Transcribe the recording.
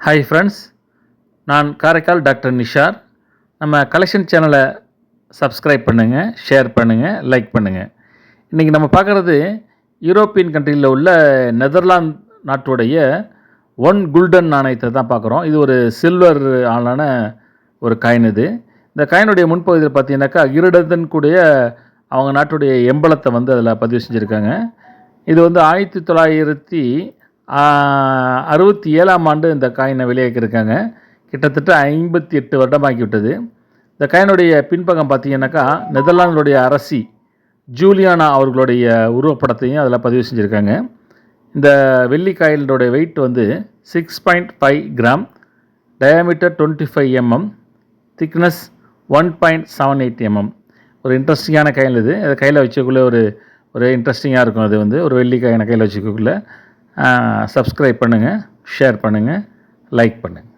Hi friends, நான் Karaikal doctor Nishar. நம்ம collection சேனலை சப்ஸ்கிரைப் பண்ணுங்கள், ஷேர் பண்ணுங்கள், லைக் பண்ணுங்கள். இன்றைக்கி நம்ம பார்க்குறது யூரோப்பியன் கண்ட்ரியில் உள்ள நெதர்லாந்து நாட்டுடைய 1 குல்டன் நாணயத்தை தான் பார்க்குறோம். இது ஒரு சில்வர் ஆளான ஒரு காயின். இந்த காயினுடைய முன்பகுதியில் பார்த்தீங்கன்னாக்கா கிரீடத்தின் கூடிய அவங்க நாட்டுடைய எம்பளத்தை அதில் பதிவு செஞ்சுருக்காங்க. இது 1967ஆம் ஆண்டு இந்த காயினை வெளியாக்கியிருக்காங்க. கிட்டத்தட்ட 58 வருடமாகி விட்டது. இந்த காயினுடைய பின்பக்கம் பார்த்தீங்கன்னாக்கா நெதர்லாந்துடைய அரசி ஜூலியானா அவர்களுடைய உருவப்படத்தையும் அதில் பதிவு செஞ்சுருக்காங்க. இந்த வெள்ளி காயினுடைய weight 6.5 gram, diameter 25 mm, thickness 1.78 mm. ஒரு இன்ட்ரெஸ்டிங்கான காயின் இது. அதை கையில் வச்சக்குள்ளே ஒரு இன்ட்ரெஸ்டிங்காக இருக்கும். அது ஒரு வெள்ளி காயினை கையில் வச்சுக்கக்குள்ளே. சப்ஸ்கிரைப் பண்ணுங்கள், ஷேர் பண்ணுங்கள், லைக் பண்ணுங்கள்.